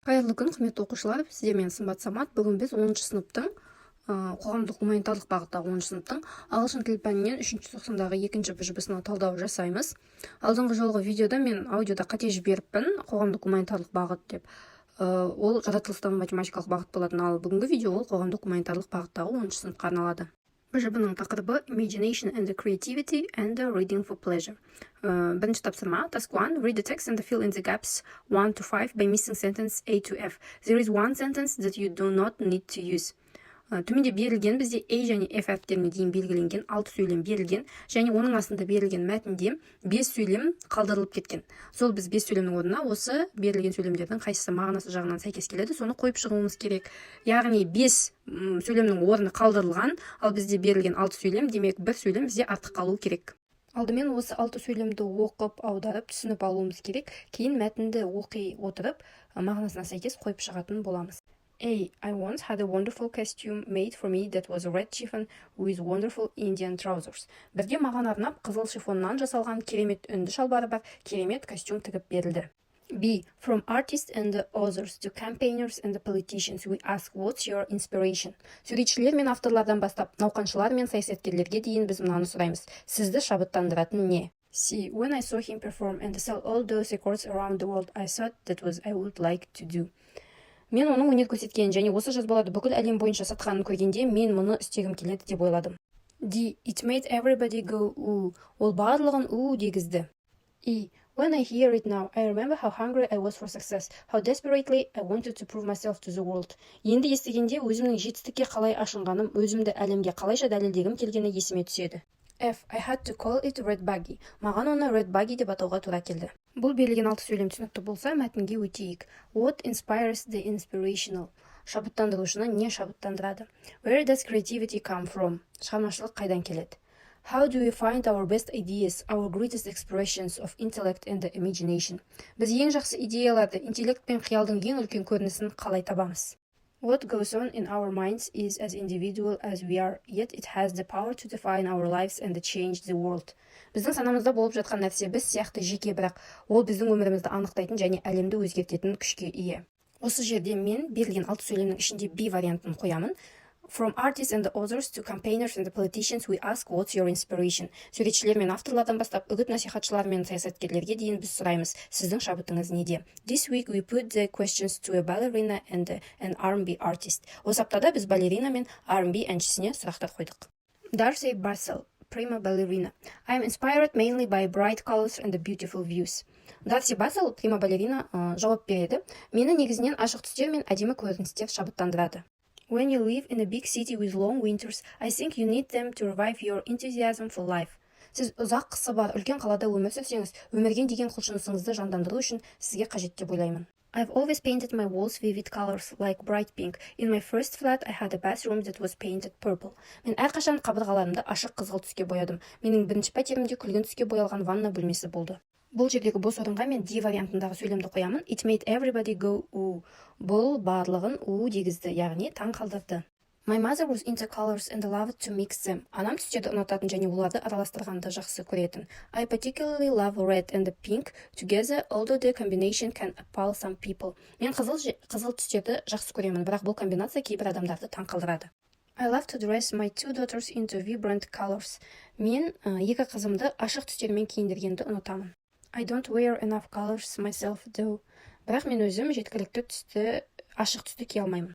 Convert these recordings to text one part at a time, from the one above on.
Қайырлы күн, құрметті оқушылар. Сізде мен Сымбат Самат. Бүгін біз 10-шы сыныптың қоғамдық гуманитарлық бағыттағы 10-шы сыныптың ағылшын тілі пәнінен 3-ші тоқсандағы 2-ші БЖБ-сына талдау жасаймыз. Алдыңғы жолғы видеода мен аудиода қате жіберіппін, қоғамдық гуманитарлық бағыт деп. Ол жаратылыстану математикалық бағыт болатын, ал бүгінгі видео ол қоғамдық гуманитарлық бағыттағы 10-шы сыныпқа арналады. БЖБ-ның тақырыбы Imagination and the Creativity and the Reading for Pleasure. Бірінші тапсырма, task 1, read the text and fill in the gaps 1 to 5 by missing sentence A to F. There is one sentence that you do not need to use. Төменде берілген, бізде A және F әріптеріне дейін белгіленген 6 сөйлем берілген, және оның астында берілген мәтінде 5 сөйлем қалдырылып кеткен. Сол біз 5 сөйлемнің орнына осы берілген сөйлемдердің қайсысы мағынасы жағынан сәйкес келеді, соны қойып шығуымыз керек. Яғни 5 сөйлемнің орны қалдырылған, ал бізде берілген 6 сөйлем, демек бір сөйлем бізде артық қалу керек. Алдымен осы 6 сөйлемді оқып, аударып, түсініп алуымыз керек. Кейін мәтінді оқи отырып, мағынасына сәйкес қойып шығатын боламыз. A. I once had a wonderful costume made for me that was red chiffon with wonderful Indian trousers. Бірге маған арнап қызыл шифоннан жасалған керемет үнді шалбары бар керемет костюм тігіп берілді. B. From artists and the authors to campaigners and the politicians, we ask what's your inspiration. Суретшілер мен авторлардан бастап, науқаншылар мен саясаткерлерге дейін біз мынаны сұраймыз. Сізді шабыттандыратын не? C. When I saw him perform and sell all those records around the world, I thought that was I would like to do. Мен оның өнер көрсеткенін және осы жазбаларды бүкіл әлем бойынша сатқанын көргенде, мен мұны істегім келеді деп ойладым. D. It made everybody go ooh. Ол барлығын ooh дегізді. E. When I hear it now, I remember how hungry I was for success, how desperately I wanted to prove myself to the world. Енді естігенде өзімнің жетістікке қалай ашынғаным, өзімді әлемге қалайша дәлелдегім келгені есіме түседі. F. I had to call it red buggy. Маған оны red buggy деп атауға тура келді. Бұл берілген 6 сөйлем түсінікті болса, мәтінге өтейік. What inspires the inspirational? Шабыттандырушыны не шабыттандырады? Where does creativity come from? Шығармашылық қайдан келеді? How do we find our best ideas, our greatest expressions of intellect and the imagination? Біз ең жақсы идеяларды, интеллект пен қиялдың ең үлкен көрінісін қалай табамыз? What goes on in our minds is as individual as we are, yet it has the power to define our lives and to change the world. Біздің санамызда болып жатқан нәрсе біз сияқты жеке, бірақ ол біздің өмірімізді анықтайтын және әлемді өзгертетін күшке ие. Осы жерде мен берілген 6 сөйлемнің ішінде B вариантын қоямын. From artists and the authors to campaigners and the politicians, we ask what's your inspiration. Суретшілер мен авторлардан бастап, үгіт-насихатшылар мен саясаткерлерге дейін біз сұраймыз, сіздің шабытыңыз неде? This week we put the questions to a ballerina and an R&B artist. Осы аптада біз балерина мен R&B әншісіне сұрақтар қойдық. Darcy Bassel, prima ballerina. I am inspired mainly by bright colors and the beautiful views. Дарси Бассел, прима балерина, жауап береді. Мені негізінен ашық түстер мен әдемі көріністер шабыттандырады. When you live in a big city with long winters, I think you need them to revive your enthusiasm for life. Сіз ұзақ қысы бар үлкен қалада өмір сүрсеңіз, өмірге деген құлшынысыңызды жандандыру үшін сізге қажет деп ойлаймын. I've always painted my walls vivid colors, like bright pink. In my first flat, I had a bathroom that was painted purple. Мен әрқашан қабырғаларымды ашық қызғылт түске боядым. Менің бірінші пәтерімде күлгін түске боялған ванна бөлмесі болды. Бұл жердегі бос орынға мен D вариантындағы сөйлемді қоямын. It made everybody go ooh. Бұл барлығын ooh дегізді, яғни таң қалдырды. My mother was into colors and loved to mix them. Анам түстерді ұнататын және оларды араластырғанды жақсы көретін. I particularly love red and pink together, although the combination can appall some people. Мен қызыл түстерді жақсы көремін, бірақ бұл комбинация кейбір адамдарды таң қалдырады. I love to dress my 2 daughters into vibrant colors. Мен екі қызымды ашық түстермен киіндіргенді ұнатамын. I don't wear enough colors myself though. Бірақ мен өзім жеткілікті ашық түсті кие алмаймын.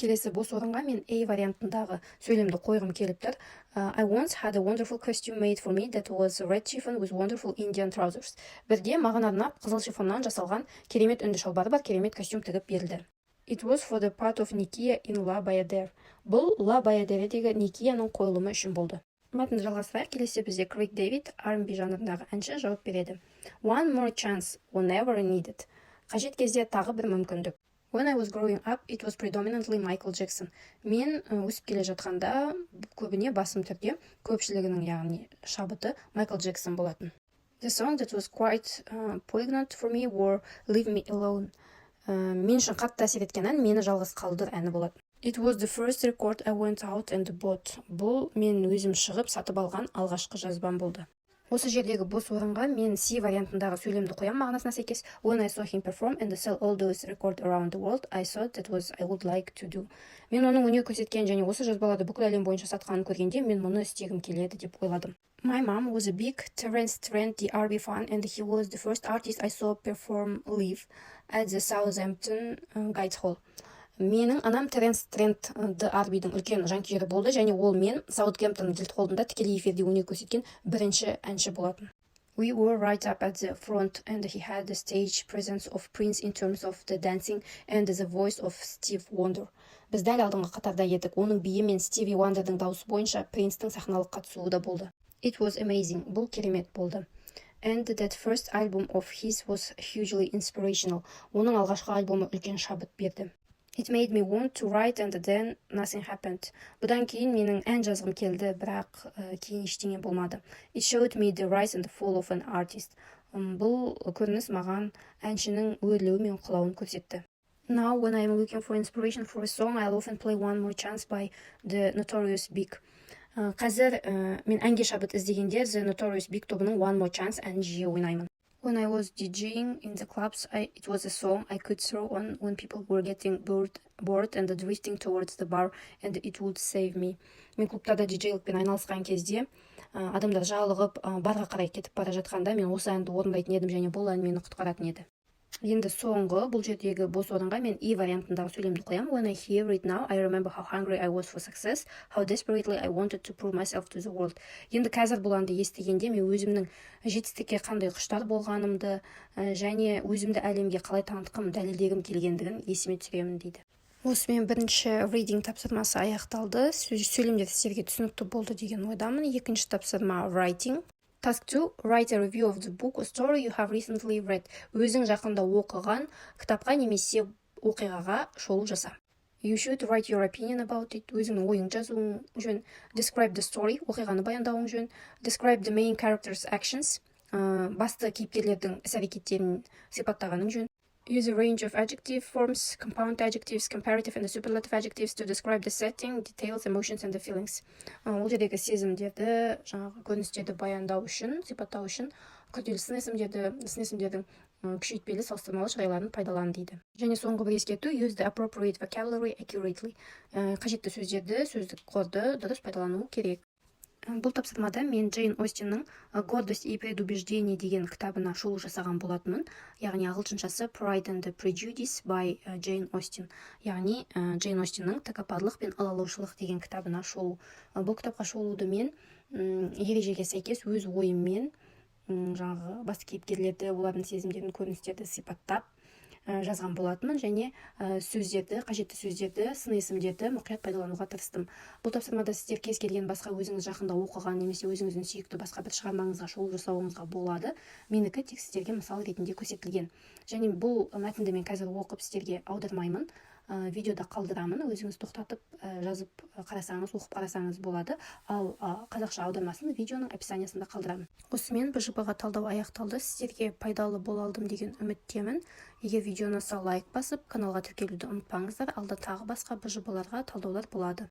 Келесі бос орынға мен A вариантындағы сөйлемді қойғым келіп тұр. I once had a wonderful costume made for me that was red chiffon with wonderful Indian trousers. Бірде маған арнап қызыл шифоннан жасалған керемет үнді шалбары бар керемет костюм тігіп берілді. It was for the part of Nikia in La Bayadere. Бұл La Bayadere'дегі Никияның қойылымы үшін болды. Мәтінді жалғастырайық. Келесі бізде Craig David, R&B жанрындағы әнші, жауап береді. One more chance, whenever needed. Қажет кезде тағы бір мүмкіндік. When I was growing up, it was predominantly Michael Jackson. Мен өсіп келе жатқанда көбіне басым түрде көпшілігінің, яғни шабыты Michael Jackson болатын. The song that was quite poignant for me were Leave Me Alone. Мен үшін қатты әсер еткен ән Мені жалғыз қалдыр әні болатын. It was the first record I went out and bought. Бұл мен өзім шығып сатып алған алғашқы жазбам болды. Осы жердегі бос орынға мен C вариантындағы сөйлемді қоям мағынасына сәйкес. When I saw him perform and sell all those records around the world, I thought that was I would like to do. Мен оның өнер көрсеткен және осы жазбаларды бүкіл әлем бойынша сатқанын көргенде, мен мұны істегім келеді деп ойладым. My mom was a big Terence Trent D'Arby fan and he was the first artist I saw perform live at the Southampton Guides Hall. Менің анам Теренс Трент D'Арбидің үлкен жанкүйері болды және ол мен Саутгемптон гильдхоллында тікелей эфирде өнер көрсеткен бірінші әнші болатын. We were right up at the front and he had the stage presence of Prince in terms of the dancing and the voice of Steve Wonder. Біз дәл алдыңғы қатарда едік. Оның биі мен Стиви Уандердің дауысы бойынша Принстің сахналық қатысуы да болды. It was amazing. Бұл керемет болды. And that first album of his was hugely inspirational. Оның алғашқы альбомы үлкен шабыт берді. It made me want to write and then nothing happened. Бұдан кейін менің ән жазғым келді, бірақ кейін ештеңе болмады. It showed me the rise and the fall of an artist. Бұл көрініс маған әншінің өрлеуі мен құлауын көрсетті. Now when I'm looking for inspiration for a song, I'll often play One More Chance by The Notorious Big. Қазір мен әнге шабыт іздегенде The Notorious Big тобының One More Chance әнін жиі ойнаймын. When I was DJing in the clubs, it was a song I could throw on when people were getting bored and drifting towards the bar, and it would save me. Мен клубтарда диджейлікпен айналысқан кезде, адамдар жалығып, барға қарай кетіп бара жатқанда, мен осы әнді орындайтын едім және бұл ән мені құтқаратын еді. Енді соңғы, бұл жердегі бос орынға мен E вариантындағы сөйлемді қоям. When I hear it now, I remember how hungry I was for success, how desperately I wanted to prove myself to the world. Енді қазір бұл әнді естігенде мен өзімнің жетістікке қандай құштар болғанымды және өзімді әлемге қалай танытқым, дәлелдегім келгендігін есіме түсіремін дейді. Осымен бірінші reading тапсырмасы аяқталды. Сөйлемдер сіздерге түсінікті болды деген ойдамын. Екінші тапсырма writing. Task 2. Write a review of the book or story you have recently read. Өзің жақында оқыған кітапқа немесе оқиғаға шолу жаса. You should write your opinion about it. Өзіңнің ойың жазуың жөн. Describe the story. Оқиғаны баяндауың жөн. Describe the main character's actions. Басты кейіпкерлердің іс-әрекеттерін сипаттағаның жөн. Use a range of adjective forms, compound adjectives, comparative and superlative adjectives to describe the setting, details, emotions and the feelings. Ол жердегі сезімдерді, жаңағы көріністерді баяндау үшін, сипаттау үшін күрделі сын есімдердің күшейтпелі салыстырмалы жағдайларын пайдалан дейді. Және соңғы бір ескерту, use the appropriate vocabulary accurately. Қажетті сөздерді, сөздік қорды дұрыс пайдалану керек. Бұл тапсырмада мен Джейн Остиннің «Гордость и предубеждение» деген кітабына шолу жасаған болатынмын. Яғни ағылшыншасы Pride and Prejudice by Jane Austen. Яғни Джейн Остиннің «Тәкаппарлық пен алалаушылық» деген кітабына шолу. Бұл кітапқа шолуды мен ережеге сәйкес өз ойыммен жаңағы басты кейіпкерлерді, олардың сезімдерін, көріністерді сипаттап жазған болатынмын және қажетті сөздерді, сын есімдерді мұқият пайдалануға тырыстым. Бұл тапсырмада сіздер кез келген басқа өзіңіз жақында оқыған немесе өзіңіздің сүйікті басқа бір шығармаңызға шолу жасауыңызға болады. Менікі тек сіздерге мысал ретінде көрсетілген. Және бұл мәтінді мен қазір оқып сіздерге аудармаймын. Видеода қалдырамын, өзіңіз тоқтатып жазып қарасаңыз, оқып қарасаңыз болады. Ал қазақша аудармасын видеоның описаниясында қалдырамын. Осымен БЖБ-ға талдау аяқталды. Сіздерге пайдалы бола алдым деген үміттемін. Егер видеоны лайк басып, каналға тіркелуді ұмытпаңыздар. Алда тағы басқа БЖБ-ларға талдаулар болады.